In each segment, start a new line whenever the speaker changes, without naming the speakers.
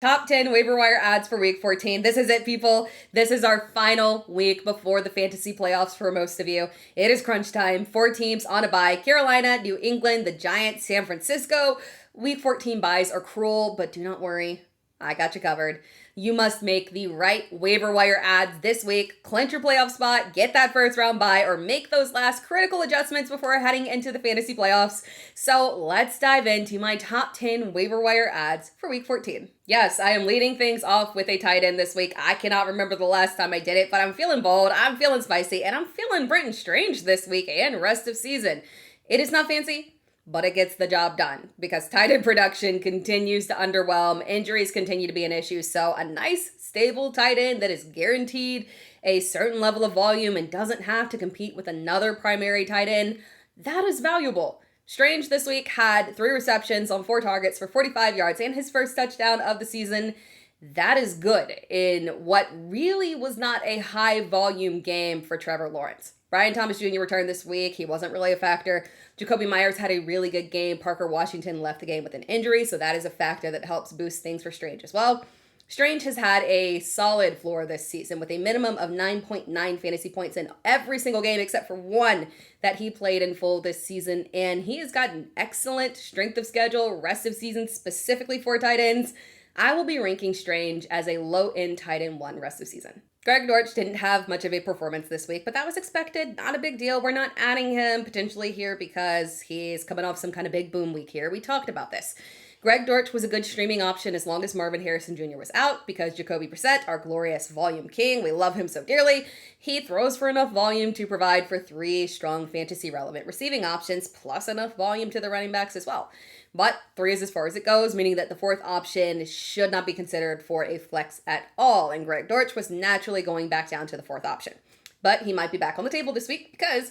Top 10 waiver wire adds for week 14. This is it, people. This is our final week before the fantasy playoffs for most of you. It is crunch time. 4 teams on a bye: Carolina, New England, the Giants, San Francisco. Week 14 buys are cruel, but do not worry. I got you covered. You must make the right waiver wire adds this week, clinch your playoff spot, get that first round bye, or make those last critical adjustments before heading into the fantasy playoffs. So let's dive into my top 10 waiver wire adds for week 14. Yes, I am leading things off with a tight end this week. I cannot remember the last time I did it, but I'm feeling bold, I'm feeling spicy, and I'm feeling Brenton Strange this week and rest of season. It is not fancy, but it gets the job done because tight end production continues to underwhelm. Injuries continue to be an issue. So a nice, stable tight end that is guaranteed a certain level of volume and doesn't have to compete with another primary tight end, that is valuable. Strange this week had 3 receptions on 4 targets for 45 yards and his first touchdown of the season. That is good in what really was not a high volume game for Trevor Lawrence. Brian Thomas Jr. returned this week. He wasn't really a factor. Jacoby Myers had a really good game. Parker Washington left the game with an injury, so that is a factor that helps boost things for Strange as well. Strange has had a solid floor this season with a minimum of 9.9 fantasy points in every single game except for one that he played in full this season, and he has got an excellent strength of schedule, rest of season specifically for tight ends. I will be ranking Strange as a low-end tight end 1 rest of season. Greg Dortch didn't have much of a performance this week, but that was expected. Not a big deal. We're not adding him potentially here because he's coming off some kind of big boom week here. We talked about this. Greg Dortch was a good streaming option as long as Marvin Harrison Jr. was out because Jacoby Brissett, our glorious volume king, we love him so dearly. He throws for enough volume to provide for 3 strong fantasy relevant receiving options plus enough volume to the running backs as well. But 3 is as far as it goes, meaning that the 4th option should not be considered for a flex at all, and Greg Dortch was naturally going back down to the 4th option. But he might be back on the table this week because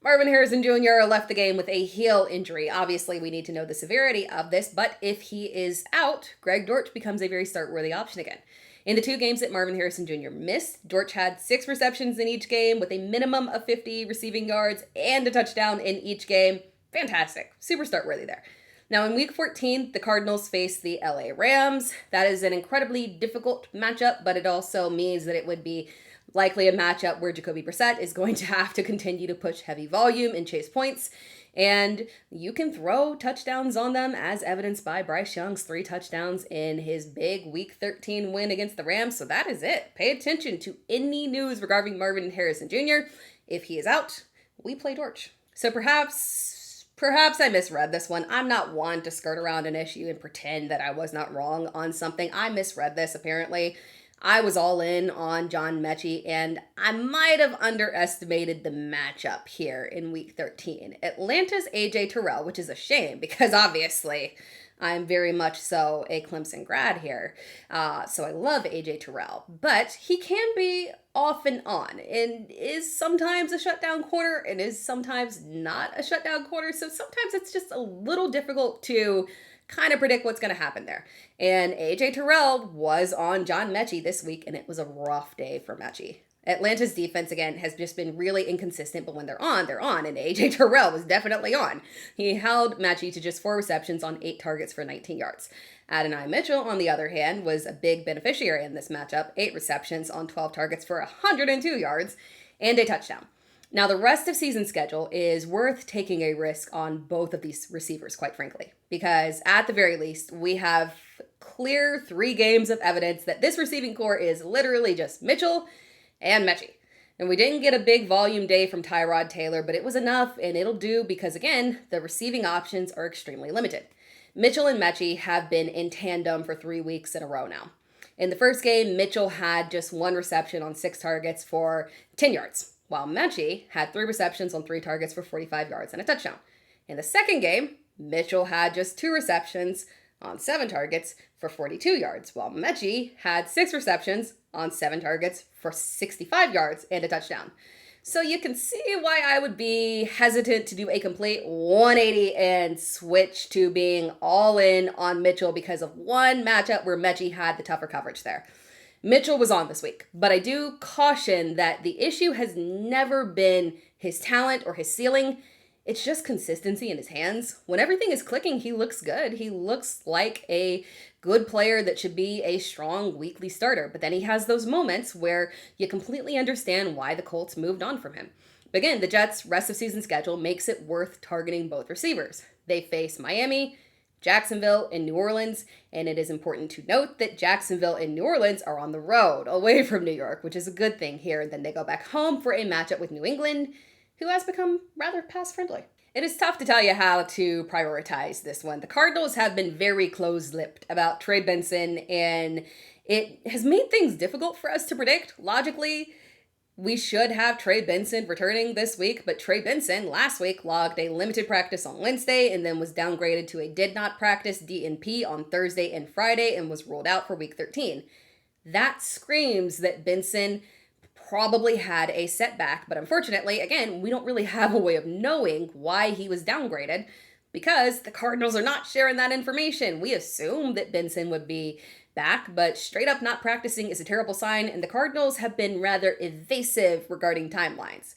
Marvin Harrison Jr. left the game with a heel injury. Obviously, we need to know the severity of this, but if he is out, Greg Dortch becomes a very start-worthy option again. In the 2 games that Marvin Harrison Jr. missed, Dortch had 6 receptions in each game with a minimum of 50 receiving yards and a touchdown in each game. Fantastic. Super start-worthy there. Now, in Week 14, the Cardinals face the LA Rams. That is an incredibly difficult matchup, but it also means that it would be likely a matchup where Jacoby Brissett is going to have to continue to push heavy volume and chase points. And you can throw touchdowns on them, as evidenced by Bryce Young's 3 touchdowns in his big Week 13 win against the Rams. So that is it. Pay attention to any news regarding Marvin Harrison Jr. If he is out, we play Dortch. So perhaps I misread this one. I'm not one to skirt around an issue and pretend that I was not wrong on something. I misread this, apparently. I was all in on John Metchie, and I might have underestimated the matchup here in Week 13. Atlanta's A.J. Terrell, which is a shame because obviously I'm very much so a Clemson grad here. So I love A.J. Terrell, but he can be off and on and is sometimes a shutdown corner and is sometimes not a shutdown corner. So sometimes it's just a little difficult to kind of predict what's going to happen there. And A.J. Terrell was on John Metchie this week, and it was a rough day for Metchie. Atlanta's defense, again, has just been really inconsistent, but when they're on, and A.J. Terrell was definitely on. He held Metchie to just 4 receptions on 8 targets for 19 yards. Adonai Mitchell, on the other hand, was a big beneficiary in this matchup, 8 receptions on 12 targets for 102 yards and a touchdown. Now, the rest of season schedule is worth taking a risk on both of these receivers, quite frankly, because at the very least, we have clear 3 games of evidence that this receiving core is literally just Mitchell and Metchie. And we didn't get a big volume day from Tyrod Taylor, but it was enough, and it'll do because, again, the receiving options are extremely limited. Mitchell and Metchie have been in tandem for 3 weeks in a row now. In the first game, Mitchell had just 1 reception on 6 targets for 10 yards, while Metchie had 3 receptions on 3 targets for 45 yards and a touchdown. In the second game, Mitchell had just 2 receptions on 7 targets for 42 yards, while Metchie had 6 receptions on 7 targets for 65 yards and a touchdown. So you can see why I would be hesitant to do a complete 180 and switch to being all in on Mitchell because of one matchup where Metchie had the tougher coverage there. Mitchell was on this week, but I do caution that the issue has never been his talent or his ceiling. It's just consistency in his hands. When everything is clicking, he looks good. He looks like a good player that should be a strong weekly starter. But then he has those moments where you completely understand why the Colts moved on from him. But again, the Jets' rest of season schedule makes it worth targeting both receivers. They face Miami, Jacksonville, and New Orleans, and it is important to note that Jacksonville and New Orleans are on the road, away from New York, which is a good thing here. Then they go back home for a matchup with New England, who has become rather pass-friendly. It is tough to tell you how to prioritize this one. The Cardinals have been very close-lipped about Trey Benson, and it has made things difficult for us to predict. Logically, we should have Trey Benson returning this week, but Trey Benson last week logged a limited practice on Wednesday and then was downgraded to a did not practice DNP on Thursday and Friday and was ruled out for week 13. That screams that Benson probably had a setback, but unfortunately, again, we don't really have a way of knowing why he was downgraded because the Cardinals are not sharing that information. We assume that Benson would be back, but straight up not practicing is a terrible sign, and the Cardinals have been rather evasive regarding timelines.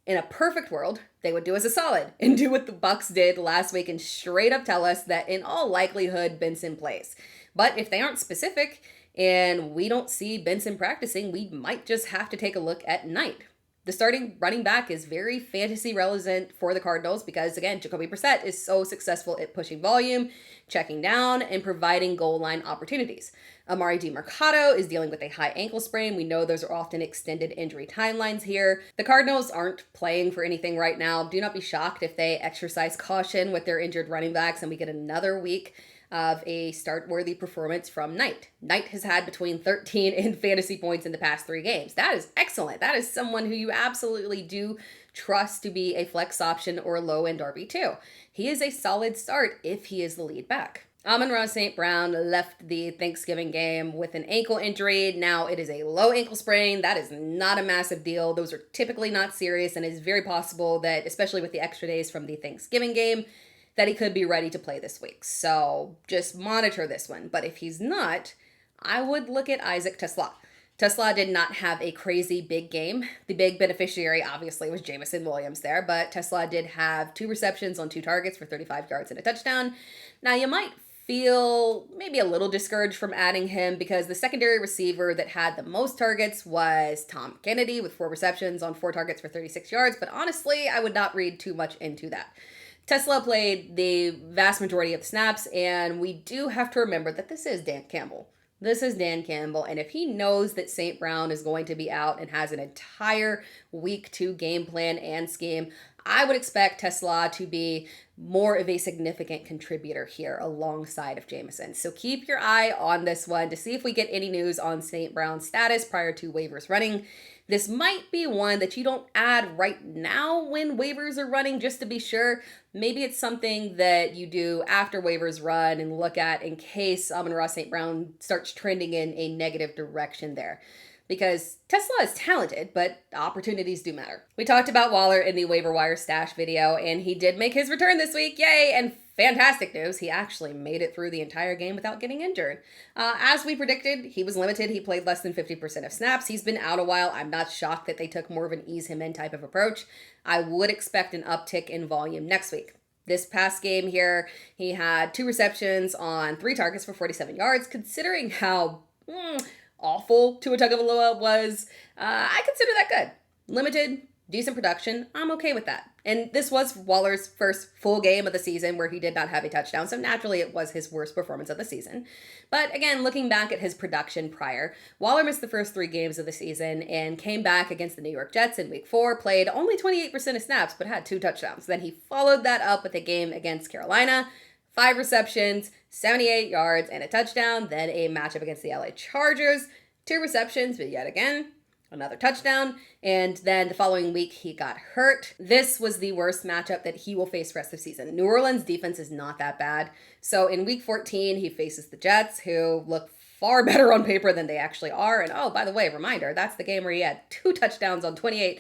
In a perfect world, they would do us a solid and do what the Bucs did last week and straight up tell us that in all likelihood Benson plays. But if they aren't specific and we don't see Benson practicing, we might just have to take a look at night. The starting running back is very fantasy relevant for the Cardinals because, again, Jacoby Brissett is so successful at pushing volume, checking down, and providing goal line opportunities. Amari DiMercato is dealing with a high ankle sprain. We know those are often extended injury timelines here. The Cardinals aren't playing for anything right now. Do not be shocked if they exercise caution with their injured running backs and we get another week of a start-worthy performance from Knight. Knight has had between 13 and fantasy points in the past 3 games. That is excellent. That is someone who you absolutely do trust to be a flex option or low-end RB2. He is a solid start if he is the lead back. Amon-Ra St. Brown left the Thanksgiving game with an ankle injury. Now it is a low ankle sprain. That is not a massive deal. Those are typically not serious, and it is very possible that, especially with the extra days from the Thanksgiving game, that he could be ready to play this week. So just monitor this one. But if he's not, I would look at Isaac Teslaa. Teslaa did not have a crazy big game. The big beneficiary obviously was Jameson Williams there, but Teslaa did have 2 receptions on 2 targets for 35 yards and a touchdown. Now you might feel maybe a little discouraged from adding him because the secondary receiver that had the most targets was Tom Kennedy with 4 receptions on 4 targets for 36 yards, but honestly, I would not read too much into that. Teslaa played the vast majority of the snaps, and we do have to remember that this is Dan Campbell. This is Dan Campbell, and if he knows that St. Brown is going to be out and has an entire week 2 game plan and scheme, I would expect Teslaa to be more of a significant contributor here alongside of Jameson. So keep your eye on this one to see if we get any news on St. Brown's status prior to waivers running. This might be one that you don't add right now when waivers are running just to be sure. Maybe it's something that you do after waivers run and look at in case Amon-Ra St. Brown starts trending in a negative direction there. Because Teslaa is talented, but opportunities do matter. We talked about Waller in the Waiver Wire stash video, and he did make his return this week. Yay! And fantastic news, he actually made it through the entire game without getting injured. As we predicted, he was limited. He played less than 50% of snaps. He's been out a while. I'm not shocked that they took more of an ease him in type of approach. I would expect an uptick in volume next week. This past game here, he had 2 receptions on 3 targets for 47 yards. Considering how awful Tua Tagovailoa was, I consider that good. Limited, decent production. I'm okay with that. And this was Waller's first full game of the season where he did not have a touchdown, so naturally it was his worst performance of the season. But again, looking back at his production prior, Waller missed the first 3 games of the season and came back against the New York Jets in week 4, played only 28% of snaps, but had 2 touchdowns. Then he followed that up with a game against Carolina, 5 receptions, 78 yards, and a touchdown. Then a matchup against the LA Chargers, 2 receptions, but yet again, another touchdown. And then the following week, he got hurt. This was the worst matchup that he will face rest of the season. New Orleans defense is not that bad. So in week 14, he faces the Jets, who look far better on paper than they actually are. And oh, by the way, reminder, that's the game where he had 2 touchdowns on 28%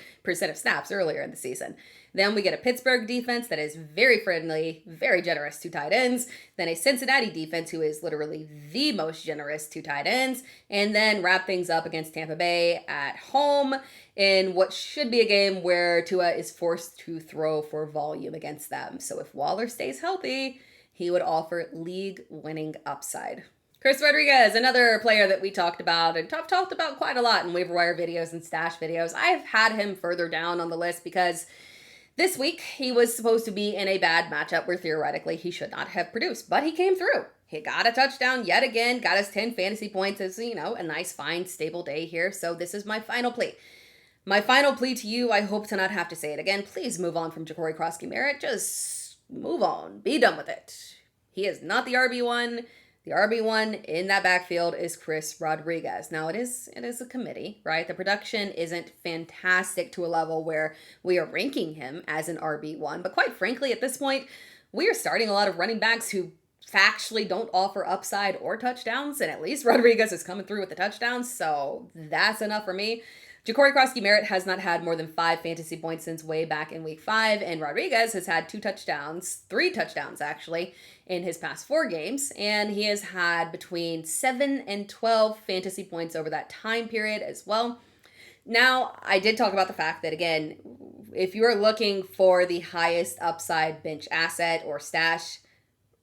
of snaps earlier in the season. Then we get a Pittsburgh defense that is very friendly, very generous to tight ends. Then a Cincinnati defense who is literally the most generous to tight ends. And then wrap things up against Tampa Bay at home in what should be a game where Tua is forced to throw for volume against them. So if Waller stays healthy, he would offer league-winning upside. Chris Rodriguez, another player that we talked about and talked about quite a lot in waiver wire videos and stash videos. I've had him further down on the list because this week, he was supposed to be in a bad matchup where theoretically he should not have produced, but he came through. He got a touchdown yet again, got his 10 fantasy points as, a nice, fine, stable day here. So this is my final plea. My final plea to you, I hope to not have to say it again. Please move on from Ja'Cory Crosby-Merritt. Just move on. Be done with it. He is not the RB1. The RB1 in that backfield is Chris Rodriguez. Now, it is a committee, right? The production isn't fantastic to a level where we are ranking him as an RB1. But quite frankly, at this point, we are starting a lot of running backs who factually don't offer upside or touchdowns. And at least Rodriguez is coming through with the touchdowns. So that's enough for me. Ja'Cory Crosby-Merritt has not had more than 5 fantasy points since way back in week 5, and Rodriguez has had 3 touchdowns actually, in his past 4 games, and he has had between 7 and 12 fantasy points over that time period as well. Now, I did talk about the fact that, again, if you are looking for the highest upside bench asset or stash,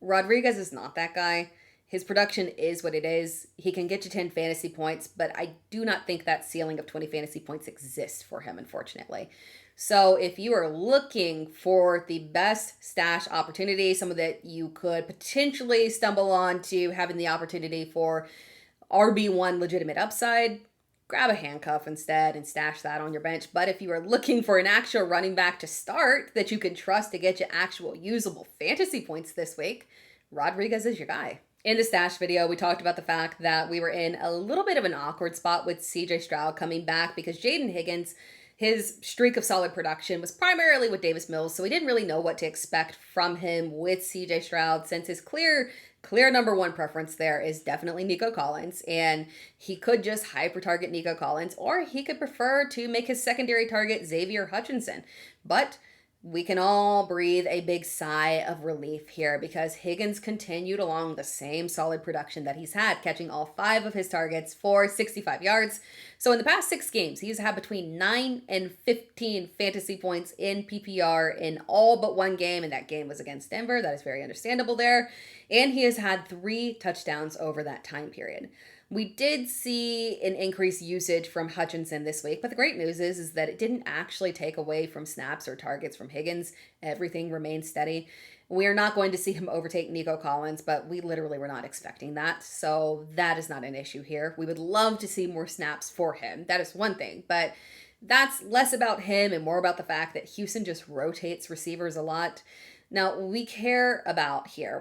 Rodriguez is not that guy. His production is what it is. He can get you 10 fantasy points, but I do not think that ceiling of 20 fantasy points exists for him, unfortunately. So if you are looking for the best stash opportunity, someone that you could potentially stumble on to having the opportunity for RB1 legitimate upside, grab a handcuff instead and stash that on your bench. But if you are looking for an actual running back to start that you can trust to get you actual usable fantasy points this week, Rodriguez is your guy. In the stash video, we talked about the fact that we were in a little bit of an awkward spot with CJ Stroud coming back because Jayden Higgins, his streak of solid production was primarily with Davis Mills, so we didn't really know what to expect from him with CJ Stroud since his clear number 1 preference there is definitely Nico Collins, and he could just hyper-target Nico Collins, or he could prefer to make his secondary target Xavier Hutchinson. But we can all breathe a big sigh of relief here because Higgins continued along the same solid production that he's had, catching all 5 of his targets for 65 yards. So in the past 6 games, he's had between 9 and 15 fantasy points in PPR in all but 1 game, and that game was against Denver. That is very understandable there. And he has had 3 touchdowns over that time period. We did see an increased usage from Hutchinson this week, but the great news is that it didn't actually take away from snaps or targets from Higgins. Everything remained steady. We are not going to see him overtake Nico Collins, but we literally were not expecting that, so that is not an issue here. We would love to see more snaps for him. That is one thing, but that's less about him and more about the fact that Houston just rotates receivers a lot. Now, what we care about here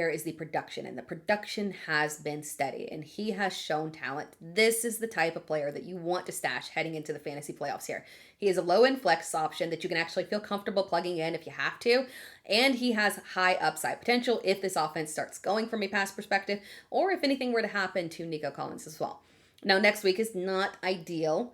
is the production, and the production has been steady, and he has shown talent. This is the type of player that you want to stash heading into the fantasy playoffs here. He is a low-end flex option that you can actually feel comfortable plugging in if you have to, and he has high upside potential if this offense starts going from a pass perspective, or if anything were to happen to Nico Collins as well. Now, next week is not ideal,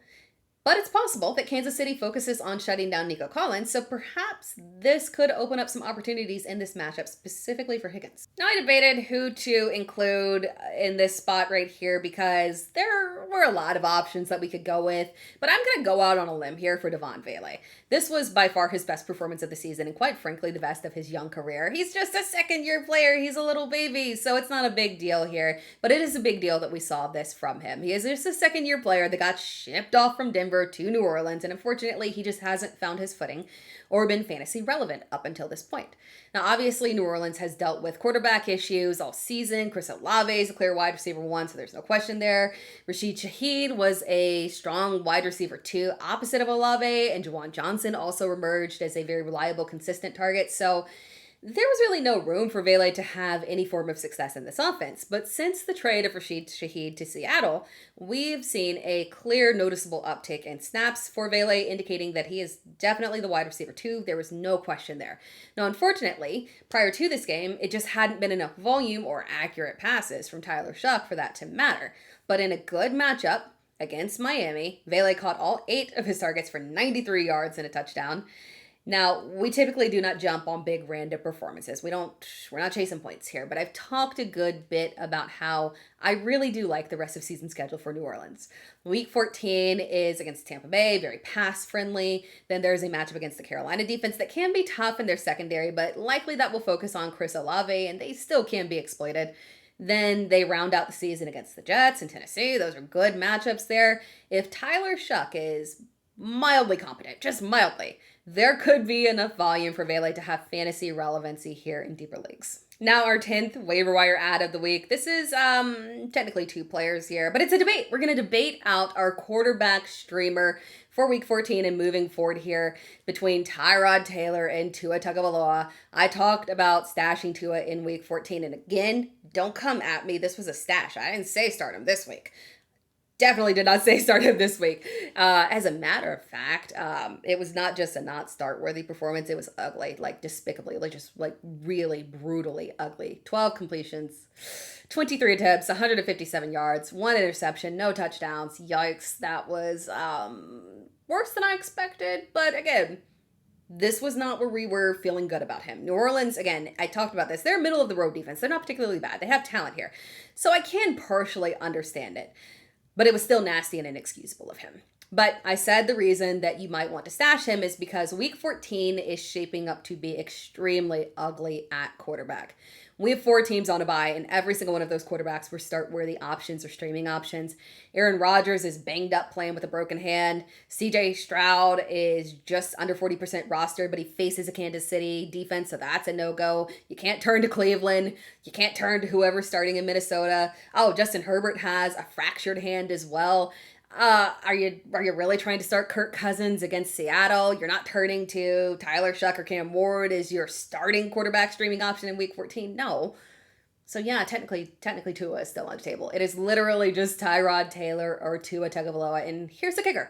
but it's possible that Kansas City focuses on shutting down Nico Collins, so perhaps this could open up some opportunities in this matchup specifically for Higgins. Now, I debated who to include in this spot right here because there were a lot of options that we could go with, but I'm going to go out on a limb here for Devaughn Vele. This was by far his best performance of the season and quite frankly the best of his young career. He's just a second-year player. He's a little baby, so it's not a big deal here, but it is a big deal that we saw this from him. He is just a second-year player that got shipped off from Denver to New Orleans, and unfortunately he just hasn't found his footing or been fantasy relevant up until this point. Now obviously New Orleans has dealt with quarterback issues all season. Chris Olave is a clear wide receiver 1, so there's no question there. Rashid Shaheed was a strong wide receiver 2 opposite of Olave, and Juwan Johnson also emerged as a very reliable, consistent target. So There was really no room for Vele to have any form of success in this offense, but since the trade of Rashid Shaheed to Seattle, we've seen a clear, noticeable uptick in snaps for Vele, indicating that he is definitely the wide receiver 2. There was no question there. Now, unfortunately, prior to this game, it just hadn't been enough volume or accurate passes from Tyler Shough for that to matter. But in a good matchup against Miami, Vele caught all 8 of his targets for 93 yards and a touchdown. Now, we typically do not jump on big random performances. We're not chasing points here, but I've talked a good bit about how I really do like the rest of season schedule for New Orleans. Week 14 is against Tampa Bay, very pass friendly. Then there's a matchup against the Carolina defense that can be tough in their secondary, but likely that will focus on Chris Olave, and they still can be exploited. Then they round out the season against the Jets and Tennessee. Those are good matchups there. If Tyler Shough is mildly competent, just mildly, there could be enough volume for Vele to have fantasy relevancy here in deeper leagues. Now our 10th waiver wire ad of the week. This is technically 2 players here, but it's a debate. We're going to debate out our quarterback streamer for week 14 and moving forward here between Tyrod Taylor and Tua Tagovailoa. I talked about stashing Tua in week 14, and again, don't come at me. This was a stash. I didn't say start him this week. Definitely did not say start him this week. As a matter of fact, it was not just a not start worthy performance. It was ugly, like despicably, like just like really brutally ugly. 12 completions, 23 attempts, 157 yards, 1 interception, no touchdowns. Yikes. That was worse than I expected. But again, this was not where we were feeling good about him. New Orleans, again, I talked about this. They're a middle of the road defense. They're not particularly bad. They have talent here. So I can partially understand it. But it was still nasty and inexcusable of him. But I said the reason that you might want to stash him is because week 14 is shaping up to be extremely ugly at quarterback. We have 4 teams on a bye, and every single one of those quarterbacks were start-worthy options or streaming options. Aaron Rodgers is banged up playing with a broken hand. CJ Stroud is just under 40% roster, but he faces a Kansas City defense, so that's a no-go. You can't turn to Cleveland. You can't turn to whoever's starting in Minnesota. Oh, Justin Herbert has a fractured hand as well. Are you really trying to start Kirk Cousins against Seattle? You're not turning to Tyler Shough or Cam Ward as your starting quarterback streaming option in week 14. No. So yeah, technically Tua is still on the table. It is literally just Tyrod Taylor or Tua Tagovailoa. And here's the kicker.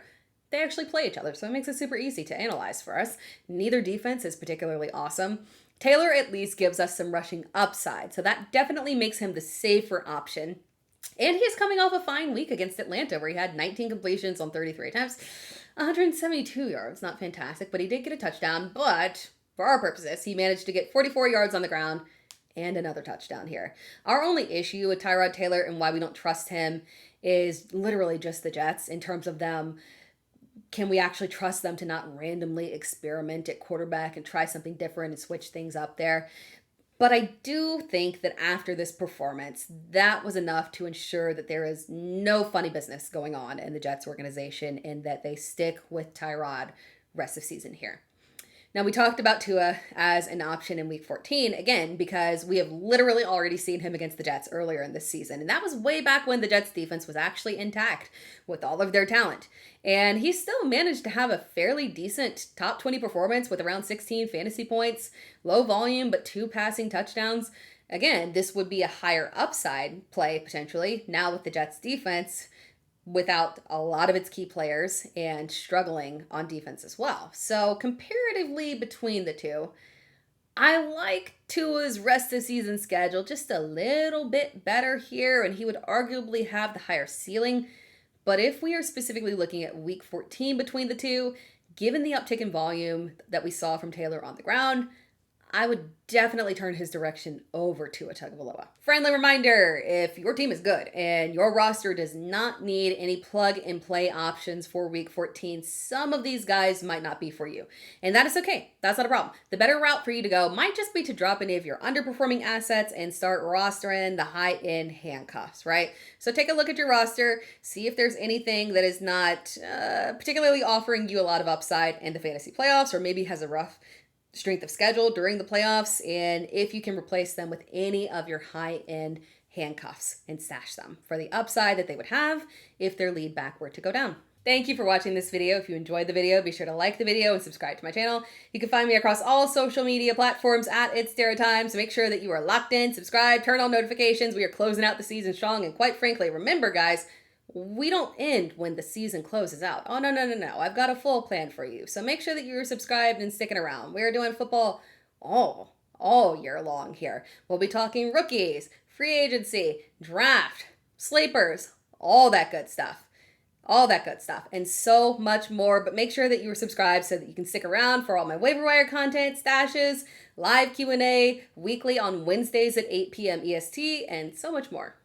They actually play each other, so it makes it super easy to analyze for us. Neither defense is particularly awesome. Taylor at least gives us some rushing upside, so that definitely makes him the safer option. And he's coming off a fine week against Atlanta where he had 19 completions on 33 attempts, 172 yards. Not fantastic, but he did get a touchdown. But for our purposes, he managed to get 44 yards on the ground and another touchdown here. Our only issue with Tyrod Taylor and why we don't trust him is literally just the Jets in terms of them. Can we actually trust them to not randomly experiment at quarterback and try something different and switch things up there? But I do think that after this performance, that was enough to ensure that there is no funny business going on in the Jets organization and that they stick with Tyrod rest of season here. Now, we talked about Tua as an option in week 14, again, because we have literally already seen him against the Jets earlier in this season. And that was way back when the Jets defense was actually intact with all of their talent. And he still managed to have a fairly decent top 20 performance with around 16 fantasy points, low volume, but 2 passing touchdowns. Again, this would be a higher upside play potentially now with the Jets defense, without a lot of its key players and struggling on defense as well. So comparatively between the two, I like Tua's rest of season schedule just a little bit better here, and he would arguably have the higher ceiling. But if we are specifically looking at week 14 between the two, given the uptick in volume that we saw from Taylor on the ground, I would definitely turn his direction over to a Tagovailoa. Friendly reminder, if your team is good and your roster does not need any plug-and-play options for week 14, some of these guys might not be for you. And that is okay. That's not a problem. The better route for you to go might just be to drop any of your underperforming assets and start rostering the high-end handcuffs, right? So take a look at your roster, see if there's anything that is not particularly offering you a lot of upside in the fantasy playoffs, or maybe has a rough strength of schedule during the playoffs, and if you can replace them with any of your high-end handcuffs and stash them for the upside that they would have if their lead back were to go down. Thank you for watching this video. If you enjoyed the video, be sure to like the video and subscribe to my channel. You can find me across all social media platforms at It's Dara Time, so make sure that you are locked in, subscribe, turn on notifications. We are closing out the season strong, and quite frankly, remember guys, we don't end when the season closes out. Oh, no. I've got a full plan for you. So make sure that you're subscribed and sticking around. We're doing football all year long here. We'll be talking rookies, free agency, draft, sleepers, all that good stuff. All that good stuff and so much more. But make sure that you are subscribed so that you can stick around for all my waiver wire content, stashes, live Q&A, weekly on Wednesdays at 8 p.m. EST, and so much more.